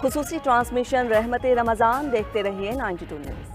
खुसूसी transmission रहमत रमज़ान देखते रहिए 92 न्यूज़।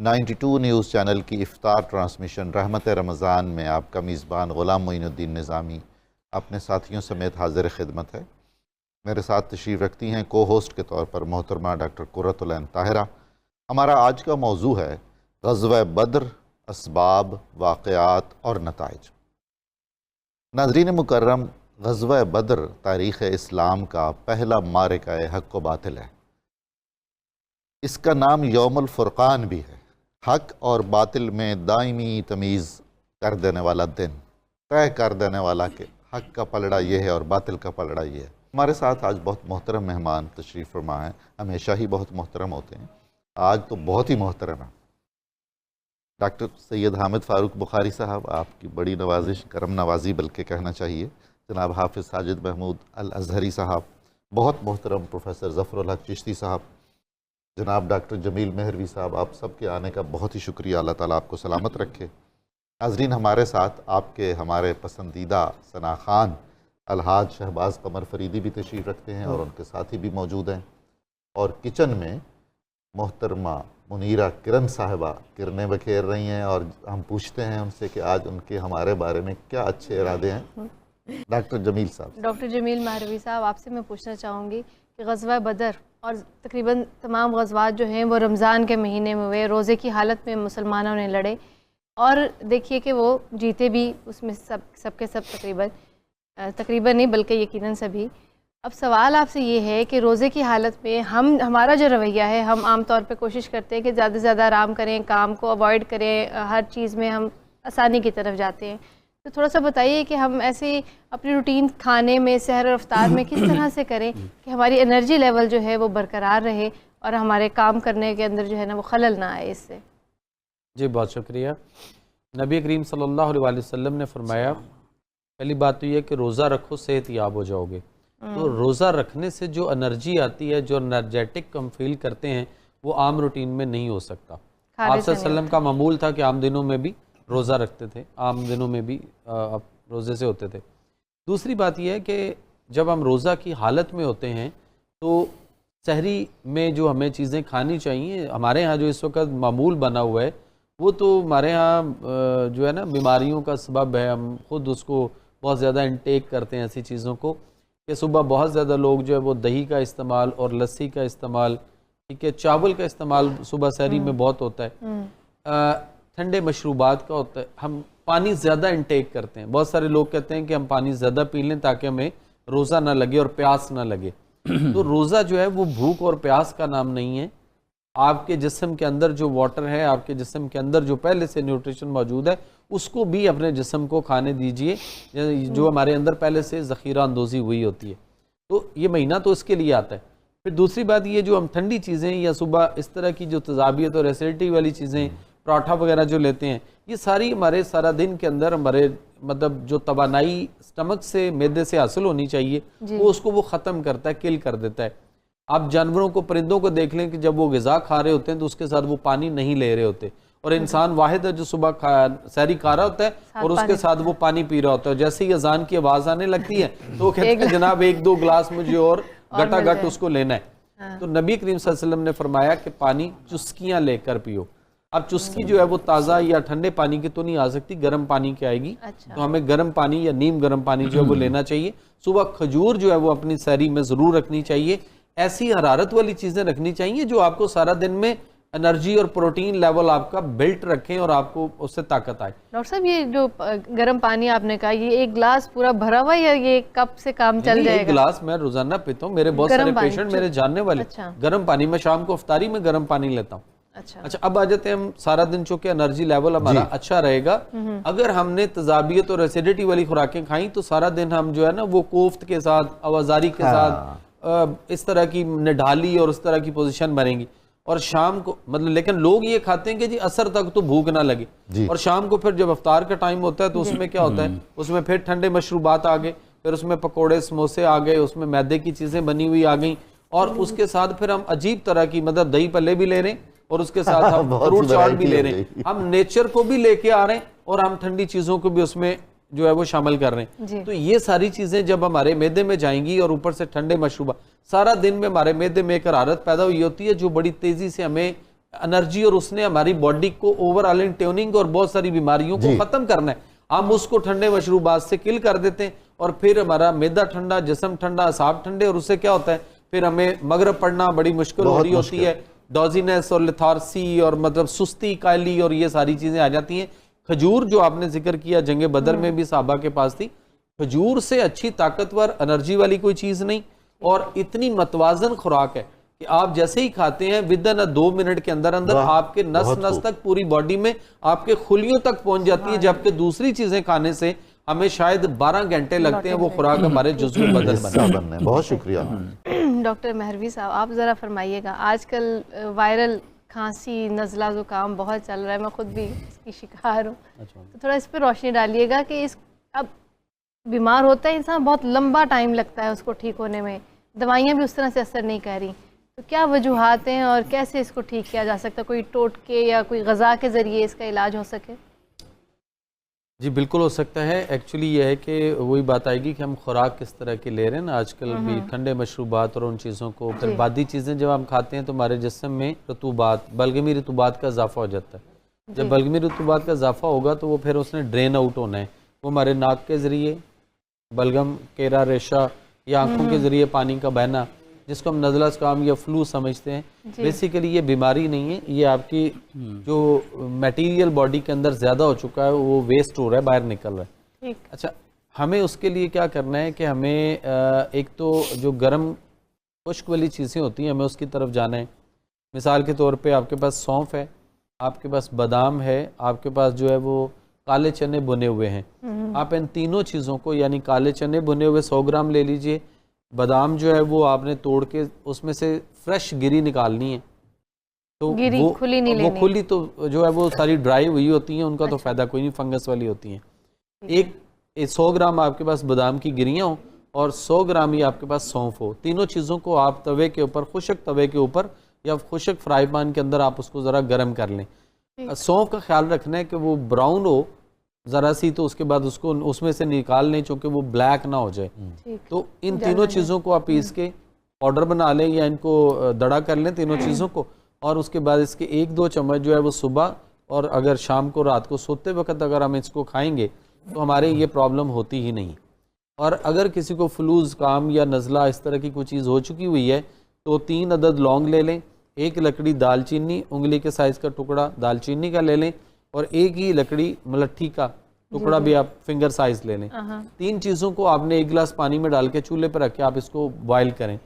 92 न्यूज़ चैनल की इफ्तार ट्रांसमिशन रहमत रमज़ान में आपका मेज़बान ग़ुलाम मोइनुद्दीन निज़ामी अपने साथियों समेत हाजिर खिदमत है। मेरे साथ तशरीफ़ रखती हैं को होस्ट के तौर पर मोहतरमा डॉक्टर कुर्रतुल ऐन ताहिरा। हमारा आज का मौजू है ग़ज़वा बद्र, असबाब, वाक़यात और नताइज। नाज़रीन मुकर्रम, ग़ज़वा बद्र तारीख़ इस्लाम का पहला मारिका हक़ व बातिल है। इसका नाम यौमुल फ़ुरक़ान भी है। हक़ और बातिल में दायमी तमीज़ कर देने वाला दिन, तय कर देने वाला कि हक़ का पलड़ा ये है और बातिल का पलड़ा ये है। हमारे साथ आज बहुत मोहतरम मेहमान तशरीफ़ फरमा हैं। हमेशा ही बहुत मोहतरम होते हैं, आज तो बहुत ही मोहतरम है। डॉक्टर सैयद हामिद फ़ारूक बुखारी साहब, आपकी बड़ी नवाजिश, करम नवाजी बल्कि कहना चाहिए। जनाब हाफिज़ साजिद महमूद अल अज़हरी साहब, बहुत मोहतरम प्रोफेसर ज़फ़रुल हक़ चिश्ती साहब, जनाब डॉक्टर जमील मेहरवी साहब, आप सब के आने का बहुत ही शुक्रिया। अल्लाह ताला आपको सलामत रखे। नाज़रीन, हमारे साथ आपके हमारे पसंदीदा सना खान अलहाज शहबाज कमर फरीदी भी तशरीफ़ रखते हैं और उनके साथी भी मौजूद हैं। और किचन में मोहतरमा मुनीरा किरण साहिबा किरणें बखेर रही हैं और हम पूछते हैं उनसे कि आज उनके हमारे बारे में क्या अच्छे इरादे हैं। डॉक्टर जमील साहब, डॉक्टर जमील मेहरवी साहब, आपसे मैं पूछना चाहूँगी कि ग़ज़वा बदर और तकरीबन तमाम ग़ज़वात जो हैं वो रमज़ान के महीने में हुए, रोज़े की हालत में मुसलमानों ने लड़े और देखिए कि वो जीते भी उसमें सबके सब तकरीबन नहीं बल्कि यकीनन सभी। अब सवाल आपसे ये है कि रोज़े की हालत में हमारा जो रवैया है, हम आम तौर पे कोशिश करते हैं कि ज़्यादा से ज़्यादा आराम करें, काम को अवॉइड करें, हर चीज़ में हम आसानी की तरफ जाते हैं। तो थोड़ा सा बताइए कि हम ऐसे अपनी रूटीन खाने में, सहर और इफ्तार में किस तरह से करें कि हमारी एनर्जी लेवल जो है वो बरकरार रहे और हमारे काम करने के अंदर जो है ना वो खलल ना आए इससे। जी बहुत शुक्रिया। नबी करीम सल्लल्लाहु अलैहि वसल्लम ने फरमाया, पहली बात तो यह कि रोज़ा रखो सेहत याब हो जाओगे। तो रोज़ा रखने से जो एनर्जी आती है, जो एनर्जेटिक हम फील करते हैं, वो आम रूटीन में नहीं हो सकता। आप सल्लम का मामूल था कि आम दिनों में भी रोज़ा रखते थे, आम दिनों में भी रोज़े से होते थे। दूसरी बात यह है कि जब हम रोज़ा की हालत में होते हैं तो सहरी में जो हमें चीज़ें खानी चाहिए, हमारे यहाँ जो इस वक्त मामूल बना हुआ है वो तो हमारे यहाँ जो है ना बीमारियों का सबब है। हम खुद उसको बहुत ज़्यादा इंटेक करते हैं ऐसी चीज़ों को कि सुबह बहुत ज़्यादा लोग जो है वो दही का इस्तेमाल और लस्सी का इस्तेमाल, ठीक है, चावल का इस्तेमाल सुबह सहरी में बहुत होता है, ठंडे मशरूबात का होता है। हम पानी ज़्यादा इंटेक करते हैं। बहुत सारे लोग कहते हैं कि हम पानी ज़्यादा पी लें ताकि हमें रोज़ा ना लगे और प्यास ना लगे। तो रोज़ा जो है वो भूख और प्यास का नाम नहीं है। आपके जिस्म के अंदर जो वाटर है, आपके जिस्म के अंदर जो पहले से न्यूट्रिशन मौजूद है, उसको भी अपने जिस्म को खाने दीजिए, जो हमारे अंदर पहले से ज़ख़ीरा अंदोज़ी हुई होती है। तो ये महीना तो इसके लिए आता है। फिर दूसरी बात ये, जो हम ठंडी चीज़ें या सुबह इस तरह की जो तज़ाबियत और एसिडिटी वाली चीज़ें, पराठा वगैरह जो लेते हैं, ये सारी हमारे सारा दिन के अंदर हमारे मतलब जो तवानाई स्टमक से, मैदे से हासिल होनी चाहिए, वो उसको वो ख़त्म करता है, किल कर देता है। आप जानवरों को, परिंदों को देख लें कि जब वो ग़िज़ा खा रहे होते हैं तो उसके साथ वो पानी नहीं ले रहे होते, और इंसान वाहिद है जो सुबह सहरी खा रहा होता है और उसके साथ वो पानी पी रहा होता है। जैसे ही अजान की आवाज़ आने लगती है तो वो कहते हैं जनाब 1-2 गिलास मुझे और गटागट उसको लेना है। तो नबी करीम सल्लल्लाहु अलैहि वसल्लम ने फरमाया कि पानी चुस्कियाँ लेकर पियो। अब चुस्की जो है वो ताज़ा या ठंडे पानी की तो नहीं आ सकती, गर्म पानी की आएगी। तो हमें गर्म पानी या नीम गर्म पानी जो है वो लेना चाहिए। सुबह खजूर जो है वो अपनी सहरी में ज़रूर रखनी चाहिए। ऐसी हरारत वाली चीज़ें रखनी चाहिए जो आपको सारा दिन में एनर्जी और प्रोटीन लेवल आपका बिल्ट रखें और आपको उससे ताकत आए। डॉक्टर साहब, ये जो गर्म पानी आपने कहा, ये एक गिलास पूरा भरा हुआ या ये कप से काम चल जाएगा? एक गिलास मैं रोजाना पीता हूँ, मेरे बहुत सारे पेशेंट मेरे जानने वाले। अच्छा। गर्म पानी, मैं शाम को अफ्तारी में गर्म पानी लेता हूँ। अच्छा, अब आ जाते हैं हम सारा दिन, चूंकि एनर्जी लेवल हमारा अच्छा रहेगा। अगर हमने तजाबियत और एसिडिटी वाली खुराकें खाई तो सारा दिन हम जो है ना वो कोफ्त के साथ, आवाजारी के साथ, इस तरह की निढाली और उस तरह की पोजीशन बनेगी। और शाम को मतलब, लेकिन लोग ये खाते हैं कि जी असर तक तो भूख ना लगे, और शाम को फिर जब अफ्तार का टाइम होता है तो उसमें क्या होता है, उसमें फिर ठंडे मशरूबात आ गए, फिर उसमें पकोड़े समोसे आ गए, उसमें मैदे की चीजें बनी हुई आ गई, और उसके साथ फिर हम अजीब तरह की, मतलब दही पल्ले भी ले रहे हैं और उसके साथ हम फ्रूट चाट भी ले रहे हैं, हम नेचर को भी लेके आ रहे हैं और हम ठंडी चीजों को भी उसमें जो है वो शामिल कर रहे हैं। तो ये सारी चीजें जब हमारे मैदे में जाएंगी और ऊपर से ठंडे मशरूबा, सारा दिन में हमारे मैदे में एक हरारत पैदा हुई होती है जो बड़ी तेजी से हमें एनर्जी, और उसने हमारी बॉडी को ओवरऑल ट्यूनिंग और बहुत सारी बीमारियों को खत्म करना है। हम उसको ठंडे मशरूबात से किल कर देते हैं और फिर हमारा मैदा ठंडा, जिस्म ठंडा, असाब ठंडे, और उससे क्या होता है फिर हमें मगरब पढ़ना बड़ी मुश्किल हो रही होती है, डॉजीनेस और लिथार्सी और मतलब सुस्ती, कायली और ये सारी चीजें आ जाती हैं। खजूर जो आपने जिक्र किया, जंगे बदर में भी साहबा के पास थी, खजूर से अच्छी ताकतवर एनर्जी वाली कोई चीज नहीं, और इतनी मतवाजन खुराक है कि आप जैसे ही खाते हैं विद इन 2 मिनट के अंदर अंदर आपके नस नस तक, पूरी बॉडी में आपके खुलियों तक पहुंच जाती है, जबकि दूसरी चीजें खाने से हमें शायद 12 घंटे लगते हैं वो खुराक हमारे जुज़्व बदन बनने। बहुत शुक्रिया डॉक्टर महरवी साहब, आप ज़रा फरमाइएगा, आजकल वायरल खांसी, नज़ला, ज़ुकाम बहुत चल रहा है, मैं खुद भी इसकी शिकार हूँ। तो थोड़ा इस पर रोशनी डालिएगा कि इस, अब बीमार होता है इंसान, बहुत लंबा टाइम लगता है उसको ठीक होने में, दवाइयाँ भी उस तरह से असर नहीं कर रही, तो क्या वजूहात हैं और कैसे इसको ठीक किया जा सकता है? कोई टोटके या कोई ग़ज़ा के ज़रिए इसका इलाज हो सके? जी बिल्कुल हो सकता है। एक्चुअली ये है कि वही बात आएगी कि हम खुराक किस तरह की ले रहे हैं ना, आजकल भी ठंडे मशरूबात और उन चीज़ों को, फिर बादी चीज़ें जब हम खाते हैं तो हमारे जिस्म में रतूबात, बलगमी रतूबात का इजाफा हो जाता है। जब बलगमी रतूबात का इजाफा होगा तो वो फिर उसने ड्रेन आउट होना है, वो हमारे नाक के ज़रिए बलगम, केरा, रेशा या आँखों के ज़रिए पानी का बहना, जिसको हम नज़ला ज़ुकाम या फ्लू समझते हैं। बेसिकली ये बीमारी नहीं है, ये आपकी जो मटेरियल बॉडी के अंदर ज़्यादा हो चुका है वो वेस्ट हो रहा है, बाहर निकल रहा है। अच्छा, हमें उसके लिए क्या करना है कि हमें एक तो जो गर्म खुश्क वाली चीज़ें होती हैं हमें उसकी तरफ जाना है। मिसाल के तौर पे आपके पास सौंफ है, आपके पास बादाम है, आपके पास जो है वो काले चने बुने हुए हैं। आप इन तीनों चीज़ों को, यानी काले चने बुने हुए 100 ग्राम ले लीजिए, बादाम जो है वो आपने तोड़ के उसमें से फ्रेश गिरी निकालनी है, तो वो खुली नहीं लेनी, वो खुली तो जो है वो सारी ड्राई हुई होती हैं, उनका तो फायदा कोई नहीं, फंगस वाली होती हैं। एक 100 ग्राम आपके पास बादाम की गिरियाँ हो और 100 ग्राम ही आपके पास सौंफ हो, तीनों चीज़ों को आप तवे के ऊपर, खुशक तवे के ऊपर या खुशक फ्राई पैन के अंदर आप उसको ज़रा गर्म कर लें। सौंफ का ख्याल रखना है कि वो ब्राउन हो ज़रा सी, तो उसके बाद उसको उसमें से निकाल लें चूँकि वो ब्लैक ना हो जाए। तो इन तीनों चीज़ों को आप पीस के पाउडर बना लें या इनको दड़ा कर लें तीनों चीज़ों को, और उसके बाद इसके 1-2 चम्मच जो है वो सुबह और अगर शाम को रात को सोते वक्त अगर हम इसको खाएंगे तो हमारे ये प्रॉब्लम होती ही नहीं। और अगर किसी को फ्लू, ज़ुकाम या नज़ला इस तरह की कोई चीज़ हो चुकी हुई है तो 3 अदद लौंग ले लें, 1 लकड़ी दालचीनी, उंगली के साइज़ का टुकड़ा दालचीनी का ले लें, और 1 ही लकड़ी मलट्ठी का टुकड़ा भी आप फिंगर साइज ले लें। 3 चीज़ों को आपने 1 गिलास पानी में डाल के चूल्हे पर रख के आप इसको बॉयल करें।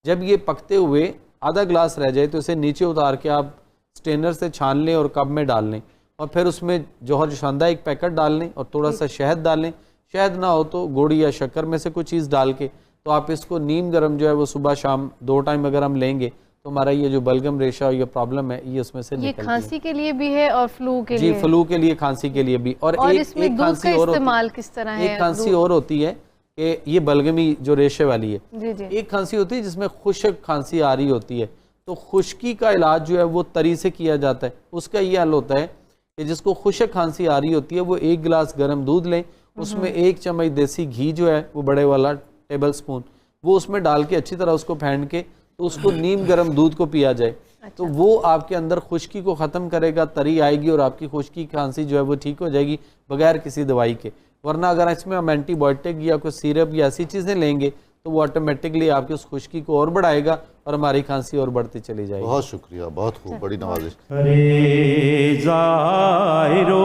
जब ये पकते हुए आधा गिलास रह जाए तो इसे नीचे उतार के आप स्ट्रेनर से छान लें और कप में डाल लें, और फिर उसमें जौहर जोशानदा 1 पैकेट डाल लें और थोड़ा सा शहद डाल लें। शहद ना हो तो गुड़ या शक्कर में से कोई चीज़ डाल के तो आप इसको नीम गर्म जो है वो सुबह शाम 2 टाइम अगर हम लेंगे तो हमारा ये जो बलगम रेशा ये प्रॉब्लम है ये उसमें से निकलती है। खांसी के लिए भी है और फ्लू के लिए? जी, फ्लू के लिए, खांसी के लिए भी। और एक खांसी और इस्तेमाल किस तरह है? एक खांसी और होती है कि ये बलगमी जो रेशे वाली है। जी। एक खांसी होती है जिसमें खुश्क खांसी आ रही होती है, तो खुश्की का इलाज जो है वो तरी से किया जाता है। उसका ये हल होता है कि जिसको खुश्क खांसी आ रही होती है वो 1 गिलास गर्म दूध लें, उसमें 1 चम्मच देसी घी जो है वो बड़े वाला टेबल स्पून वो उसमें डाल के अच्छी तरह उसको फेंट के तो उसको नीम गर्म दूध को पिया जाए। तो वो आपके अंदर खुश्की को ख़त्म करेगा, तरी आएगी और आपकी खुश्की खांसी जो है वो ठीक हो जाएगी बगैर किसी दवाई के। वरना अगर इसमें हम एंटीबायोटिक या कोई सिरप या ऐसी चीज़ें लेंगे तो वो ऑटोमेटिकली आपकी उस खुश्की को और बढ़ाएगा और हमारी खांसी और बढ़ती चली जाएगी। बहुत शुक्रिया, बहुत खूब, बड़ी नवाजिश। अरे ज़ाहिरो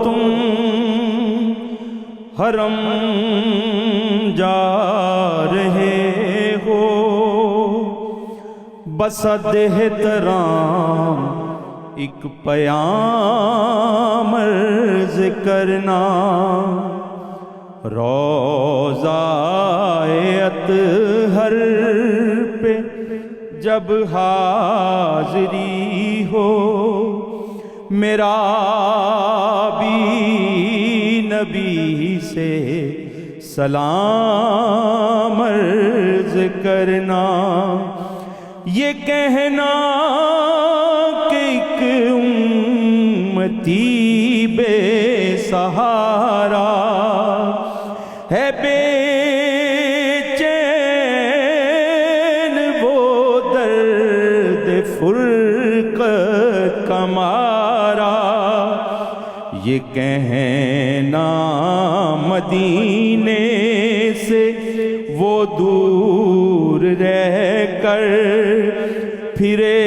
तुम हरम जा रहे हो, बसद एहतराम एक पयाम अर्ज़ करना, रोज़ाए अतहर पे जब हाज़री हो, मेरा भी नबी से सलाम अर्ज़ करना। ये कहना कि एक उम्मती बेसहारा है, बेचैन वो दर्द फुरक़त का मारा। ये कहना मदीने से वो दूर रह कर फिरे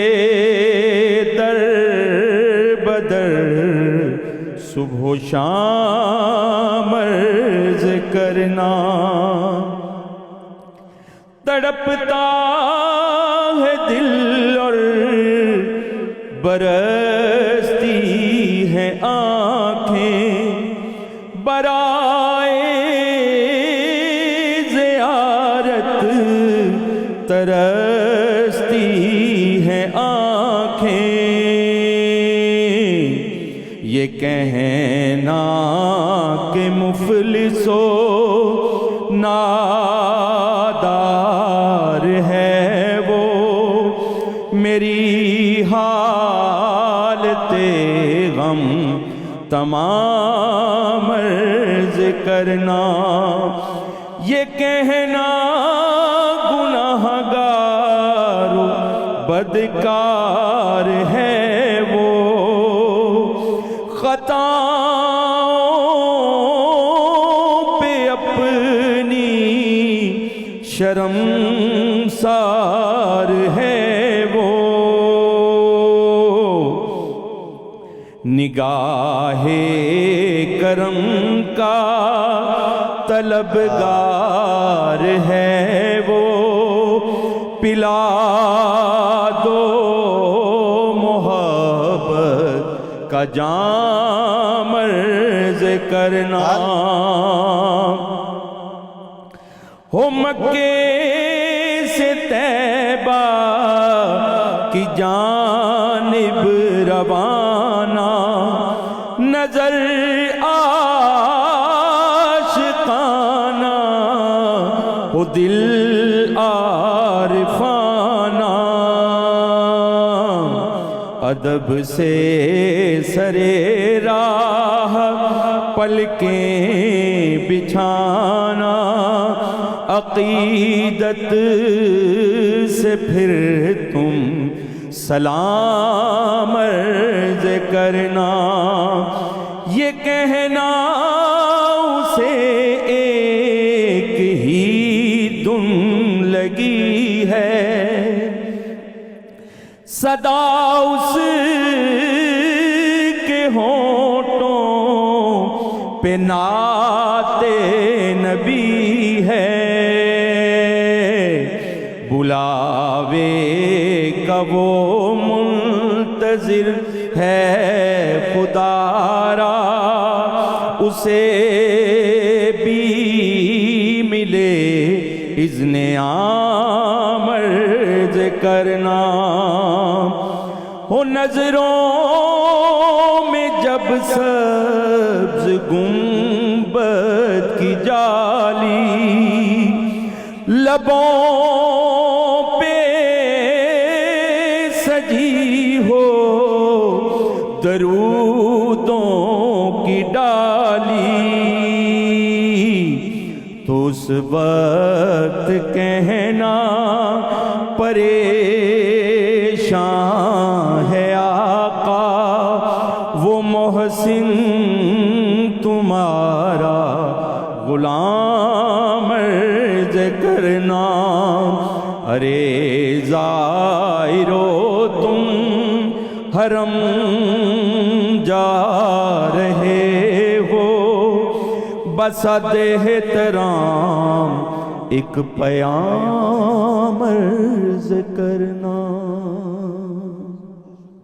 दर बदर सुबह शाम अर्ज़ करना। तड़पता है दिल और बरसती है आँखें, बराए ज़ियारत तरसती है आँखें। ये कहना कि मुफलिसो नादार है वो, मेरी हालते गम तमाम अर्ज़ करना। ये कहना गुनाहगारो बदकार है वो, खताओं पे अपनी शर्मसार है वो। निगाहे करम का तलबगार है वो, पिला दो मोहब्बत का जाम अर्ज़ करना। हो मक्के से तैबा की जानिब रवाना, नजर आशिकाना हो दिल आरिफाना। अदब से सरे राह पलकें बिछाना, अक़ीदत से फिर तुम सलाम अर्ज़ करना। ये कहना उसे एक ही धुन लगी है, सदा उसके होठों पे नाते नबी है। बुलावे का वो मुंतज़िर है खुदारा, उसे भी मिले इज़्ने आम अर्ज़ करना। हो नजरों में जब सब्ज़ गुंबद की जाली, लबों पे सजी हो दरूदों की डाली, तो उस वक्त कहना परेशान है आका, वो मोहसिन तुम्हारा गुलाम अर्ज़ करना। अरे ज़ाइरो तुम हरम जा रहे हो, बसद एहतराम एक प्याम अर्ज़ करना।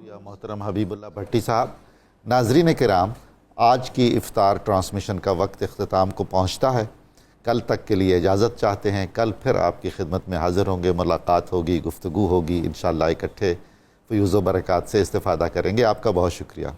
या मोहतरम हबीबुल्लाह भट्टी साहब। नाज़रीन किराम, आज की इफ्तार ट्रांसमिशन का वक्त इख्तिताम को पहुँचता है। कल तक के लिए इजाज़त चाहते हैं। कल फिर आपकी खिदमत में हाज़िर होंगे, मुलाकात होगी, गुफ्तगू होगी। इंशाअल्लाह इकट्ठे फ़यूज़ व बरक़ात से इस्तिफ़ादा करेंगे। आपका बहुत शुक्रिया।